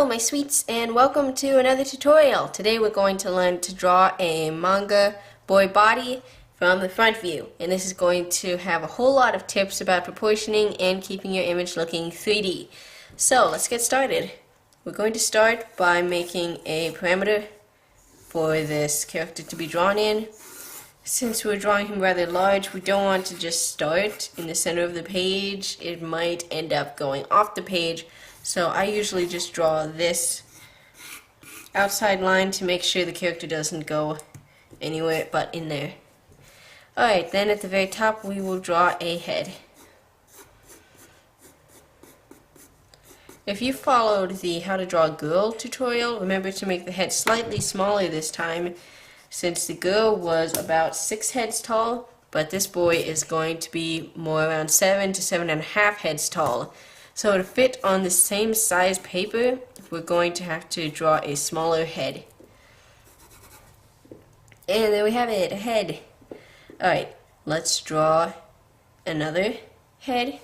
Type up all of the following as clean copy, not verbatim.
Hello my sweets and welcome to another tutorial. Today we're going to learn to draw a manga boy body from the front view, and this is going to have a whole lot of tips about proportioning and keeping your image looking 3D. So let's get started. We're going to start by making a parameter for this character to be drawn in. Since we're drawing him rather large, we don't want to just start in the center of the page. It might end up going off the page. So I usually just draw this outside line to make sure the character doesn't go anywhere but in there. Alright, then at the very top we will draw a head. If you followed the How to Draw a Girl tutorial, remember to make the head slightly smaller this time, since the girl was about 6 heads tall, but this boy is going to be more around 7 to 7.5 heads tall. So to fit on the same size paper, we're going to have to draw a smaller head. And there we have it, a head. Alright, let's draw another head,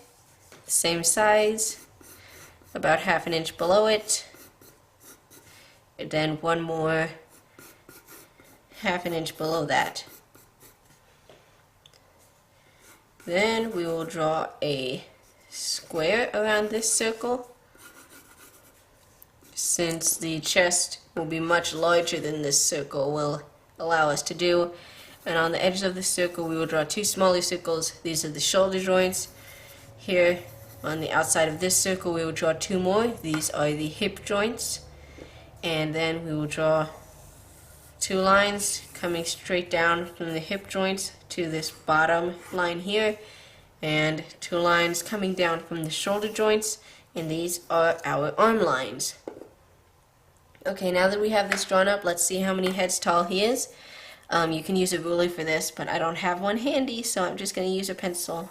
same size, about 1/2 inch below it, and then one more 1/2 inch below that. Then we will draw a square around this circle, since the chest will be much larger than this circle will allow us to do. And on the edges of the circle we will draw 2 smaller circles. These are the shoulder joints. Here on the outside of this circle we will draw 2 more. These are the hip joints. And then we will draw 2 lines coming straight down from the hip joints to this bottom line here, and 2 lines coming down from the shoulder joints, and these are our arm lines. Okay, now that we have this drawn up, let's see how many heads tall he is. You can use a ruler for this, but I don't have one handy, so I'm just going to use a pencil.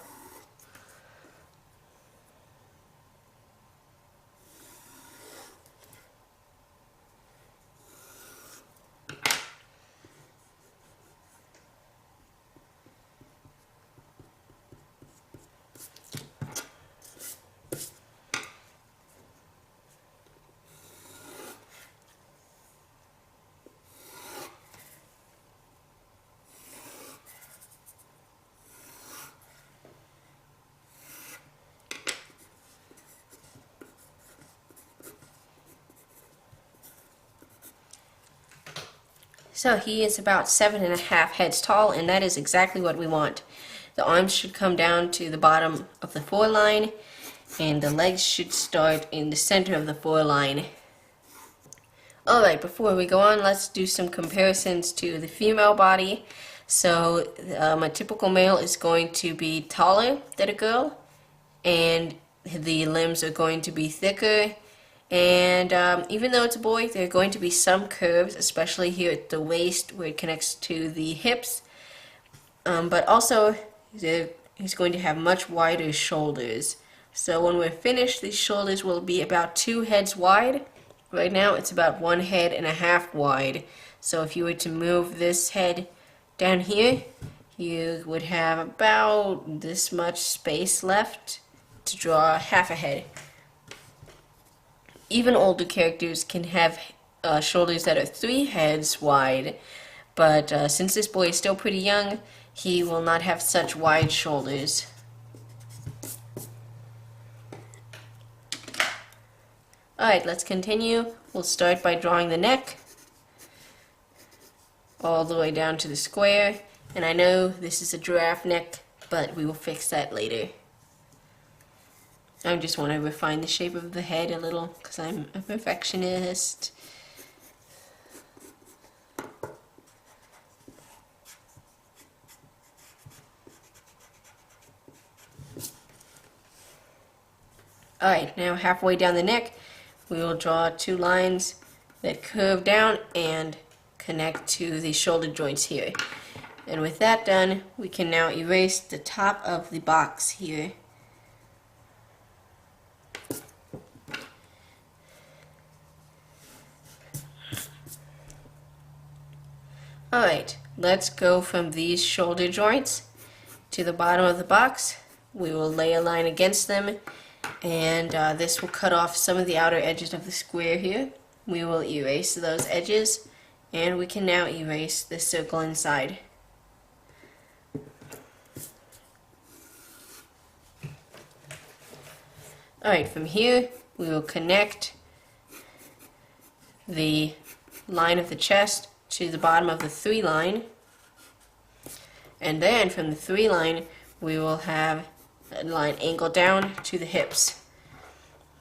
So he is about 7.5 heads tall, and that is exactly what we want. The arms should come down to the bottom of the foreline, and the legs should start in the center of the foreline. Alright, before we go on, let's do some comparisons to the female body. So a typical male is going to be taller than a girl, and the limbs are going to be thicker. And even though it's a boy, there are going to be some curves, especially here at the waist where it connects to the hips. But also, he's going to have much wider shoulders. So when we're finished, these shoulders will be about 2 heads wide. Right now, it's about 1.5 heads wide. So if you were to move this head down here, you would have about this much space left to draw half a head. Even older characters can have shoulders that are 3 heads wide, but since this boy is still pretty young, he will not have such wide shoulders. Alright, let's continue. We'll start by drawing the neck all the way down to the square. And I know this is a giraffe neck, but we will fix that later. I just want to refine the shape of the head a little because I'm a perfectionist. Alright, now halfway down the neck, we will draw 2 lines that curve down and connect to the shoulder joints here. And with that done, we can now erase the top of the box here. Alright, let's go from these shoulder joints to the bottom of the box. We will lay a line against them And this will cut off some of the outer edges of the square here. We will erase those edges, and we can now erase the circle inside. Alright, from here we will connect the line of the chest to the bottom of the 3 line, and then from the 3 line we will have a line angle down to the hips.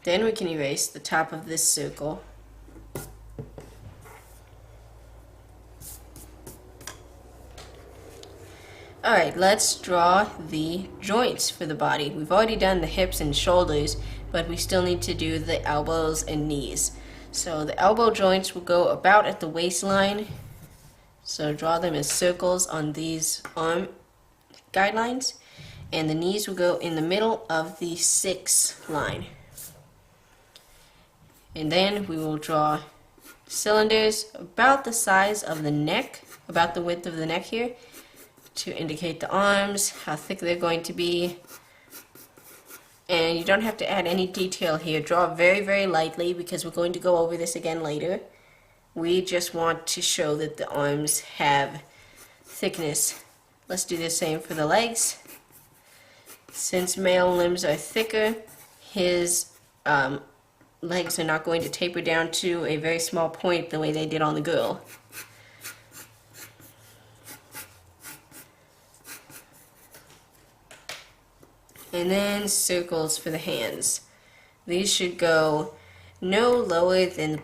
Then we can erase the top of this circle. Alright, let's draw the joints for the body. We've already done the hips and shoulders, but we still need to do the elbows and knees. So the elbow joints will go about at the waistline. So draw them as circles on these arm guidelines. And the knees will go in the middle of the 6 line. And then we will draw cylinders about the size of the neck, about the width of the neck here, to indicate the arms, how thick they're going to be. And you don't have to add any detail here. Draw very, very lightly because we're going to go over this again later. We just want to show that the arms have thickness. Let's do the same for the legs. Since male limbs are thicker, his legs are not going to taper down to a very small point the way they did on the girl. And then circles for the hands. These should go no lower than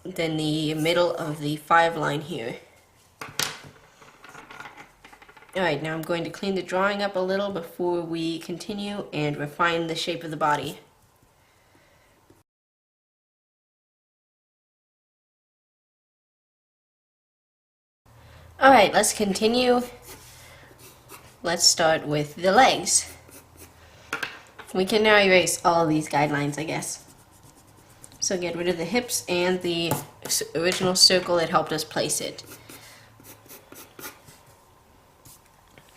the middle of the 5 line here. Alright, now I'm going to clean the drawing up a little before we continue and refine the shape of the body. Alright, let's continue. Let's start with the legs. We can now erase all of these guidelines, I guess. So get rid of the hips and the original circle that helped us place it.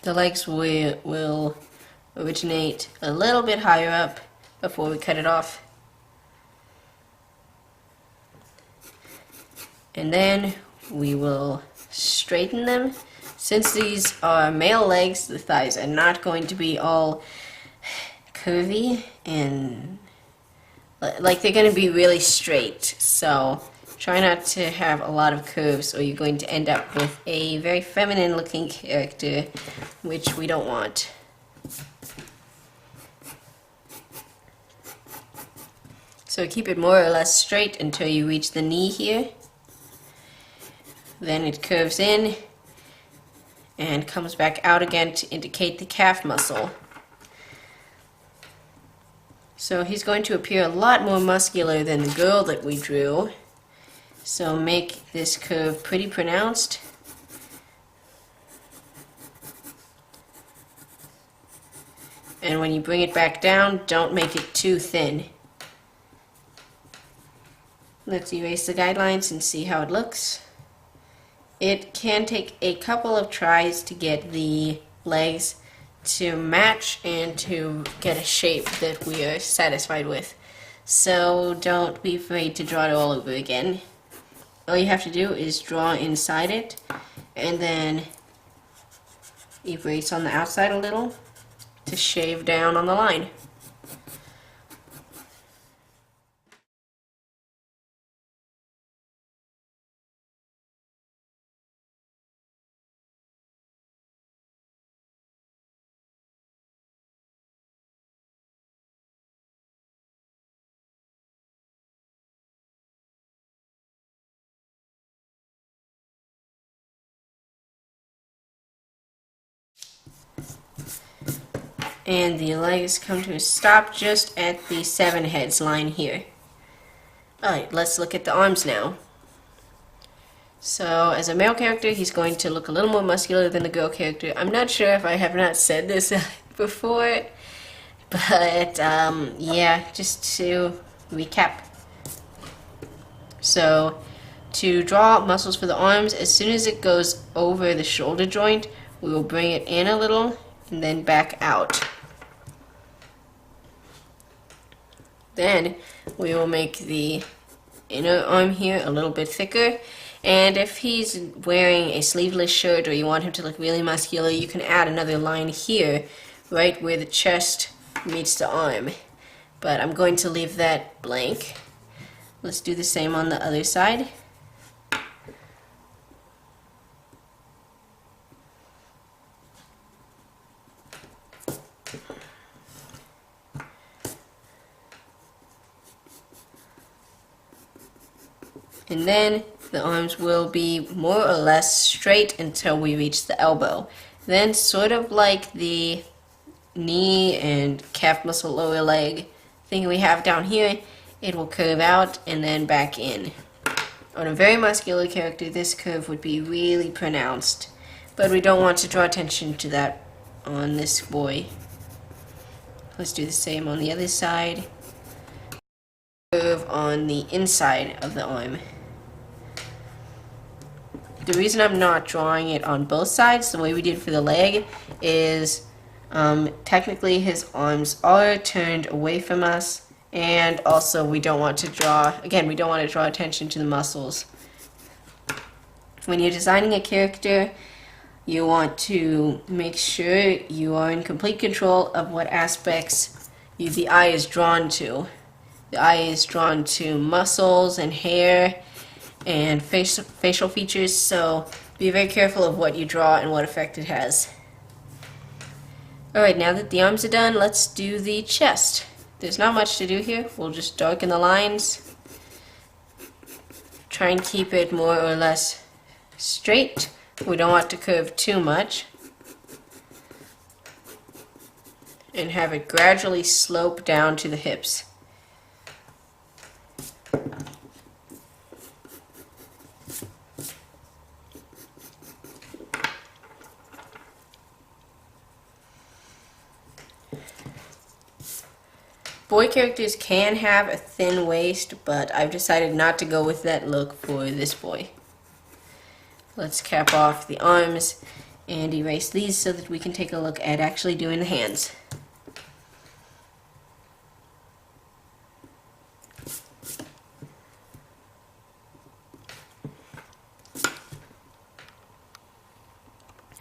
The legs will originate a little bit higher up before we cut it off. And then we will straighten them. Since these are male legs, the thighs are not going to be all curvy and like they're going to be really straight. So try not to have a lot of curves or you're going to end up with a very feminine looking character, which we don't want. So keep it more or less straight until you reach the knee here. Then it curves in and comes back out again to indicate the calf muscle. So he's going to appear a lot more muscular than the girl that we drew. So make this curve pretty pronounced. And when you bring it back down, don't make it too thin. Let's erase the guidelines and see how it looks. It can take a couple of tries to get the legs to match and to get a shape that we are satisfied with. So don't be afraid to draw it all over again. All you have to do is draw inside it and then erase on the outside a little to shave down on the line. And the legs come to a stop just at the 7 heads line here. Alright, let's look at the arms now. So as a male character, he's going to look a little more muscular than the girl character. I'm not sure if I have not said this before, but yeah, just to recap. So to draw muscles for the arms, as soon as it goes over the shoulder joint, we will bring it in a little and then back out. Then we will make the inner arm here a little bit thicker. And if he's wearing a sleeveless shirt or you want him to look really muscular, you can add another line here, right where the chest meets the arm. But I'm going to leave that blank. Let's do the same on the other side. And then the arms will be more or less straight until we reach the elbow. Then, sort of like the knee and calf muscle lower leg thing we have down here, it will curve out and then back in. On a very muscular character, this curve would be really pronounced, but we don't want to draw attention to that on this boy. Let's do the same on the other side. Curve on the inside of the arm. The reason I'm not drawing it on both sides, the way we did for the leg, is technically his arms are turned away from us, and also we don't want to draw, again, we don't want to draw attention to the muscles. When you're designing a character, you want to make sure you are in complete control of what aspects the eye is drawn to. The eye is drawn to muscles and hair and facial features, so be very careful of what you draw and what effect it has. Alright, now that the arms are done, let's do the chest. There's not much to do here. We'll just darken the lines. Try and keep it more or less straight. We don't want to curve too much. And have it gradually slope down to the hips. Boy characters can have a thin waist, but I've decided not to go with that look for this boy. Let's cap off the arms and erase these so that we can take a look at actually doing the hands.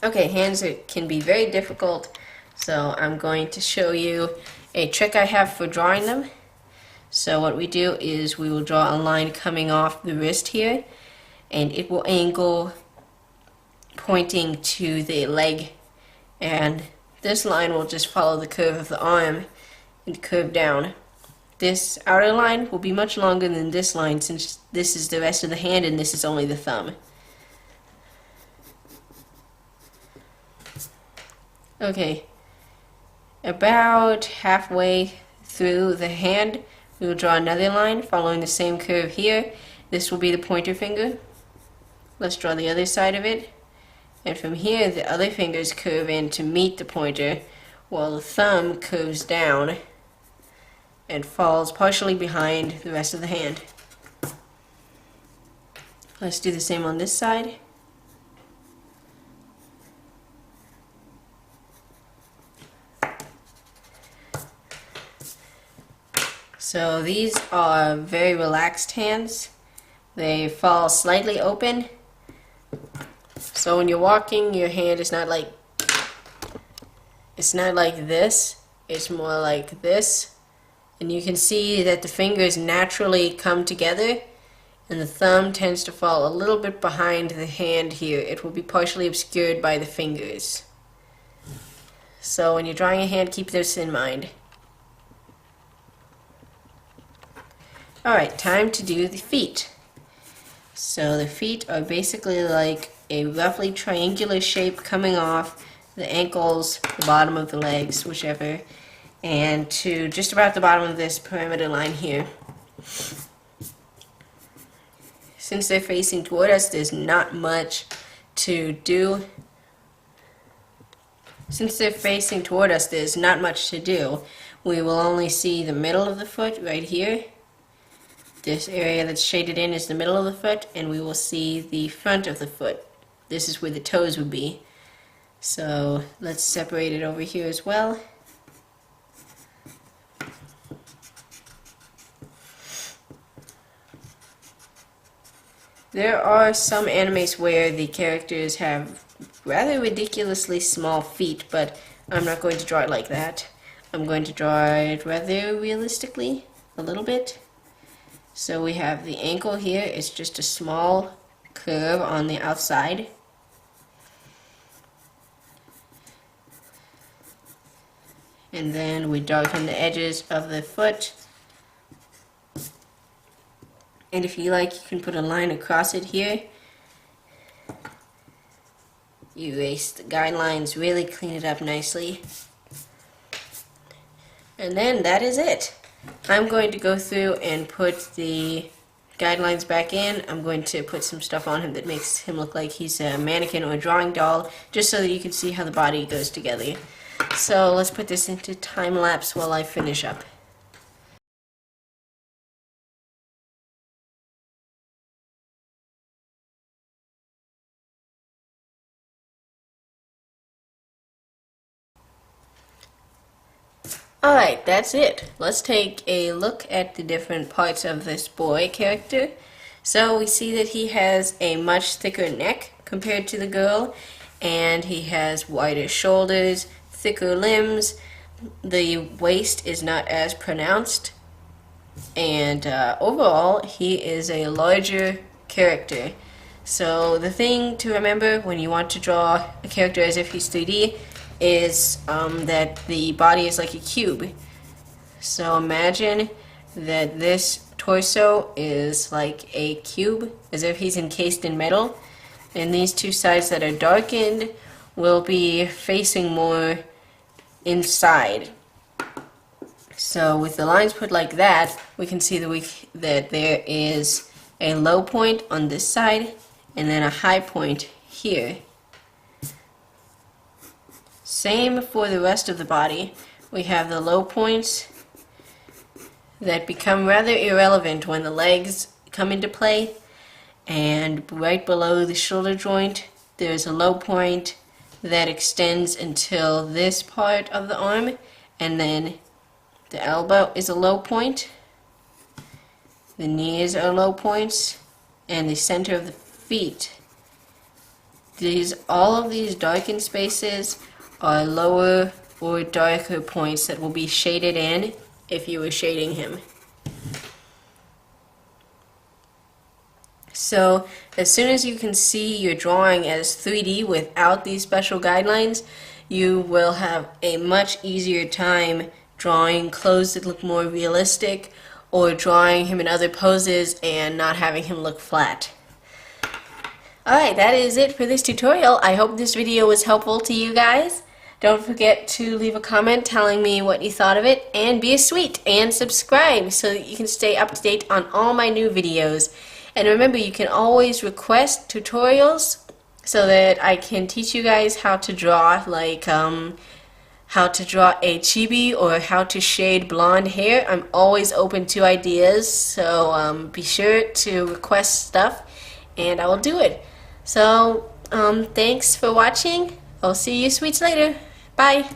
Okay, hands can be very difficult, so I'm going to show you a trick I have for drawing them. So what we do is we will draw a line coming off the wrist here, and it will angle pointing to the leg, and this line will just follow the curve of the arm and curve down. This outer line will be much longer than this line, since this is the rest of the hand and this is only the thumb. Okay, about halfway through the hand, we will draw another line following the same curve here. This will be the pointer finger. Let's draw the other side of it. And from here, the other fingers curve in to meet the pointer, while the thumb curves down and falls partially behind the rest of the hand. Let's do the same on this side. So these are very relaxed hands. They fall slightly open. So when you're walking, your hand is not like, it's not like this. It's more like this. And you can see that the fingers naturally come together, and the thumb tends to fall a little bit behind the hand here. It will be partially obscured by the fingers. So when you're drawing a hand, keep this in mind. Alright, time to do the feet. So the feet are basically like a roughly triangular shape coming off the ankles, the bottom of the legs, whichever, and to just about the bottom of this perimeter line here. Since they're facing toward us, there's not much to do. Since they're facing toward us, there's not much to do. We will only see the middle of the foot right here. This area that's shaded in is the middle of the foot, and we will see the front of the foot. This is where the toes would be. So let's separate it over here as well. There are some animes where the characters have rather ridiculously small feet, but I'm not going to draw it like that. I'm going to draw it rather realistically, a little bit. So we have the ankle here. It's just a small curve on the outside. And then we darken the edges of the foot. And if you like, you can put a line across it here. Erase the guidelines, really clean it up nicely. And then that is it. I'm going to go through and put the guidelines back in. I'm going to put some stuff on him that makes him look like he's a mannequin or a drawing doll, just so that you can see how the body goes together. So let's put this into time lapse while I finish up. Alright, that's it. Let's take a look at the different parts of this boy character. So we see that he has a much thicker neck compared to the girl, and he has wider shoulders, thicker limbs. The waist is not as pronounced, and overall he is a larger character. So the thing to remember when you want to draw a character as if he's 3D is that the body is like a cube. So imagine that this torso is like a cube, as if he's encased in metal, and these two sides that are darkened will be facing more inside. So with the lines put like that, we can see that there is a low point on this side and then a high point here. Same for the rest of the body. We have the low points that become rather irrelevant when the legs come into play, and right below the shoulder joint there's a low point that extends until this part of the arm, and then the elbow is a low point, the knees are low points, and the center of the feet. All of these darkened spaces are lower or darker points that will be shaded in if you were shading him. So as soon as you can see your drawing as 3D without these special guidelines, you will have a much easier time drawing clothes that look more realistic, or drawing him in other poses and not having him look flat. Alright, that is it for this tutorial. I hope this video was helpful to you guys. Don't forget to leave a comment telling me what you thought of it, and be a sweet and subscribe so that you can stay up to date on all my new videos. And remember, you can always request tutorials so that I can teach you guys how to draw, like how to draw a chibi or how to shade blonde hair. I'm always open to ideas, so be sure to request stuff and I will do it. So thanks for watching. I'll see you sweets later. Bye.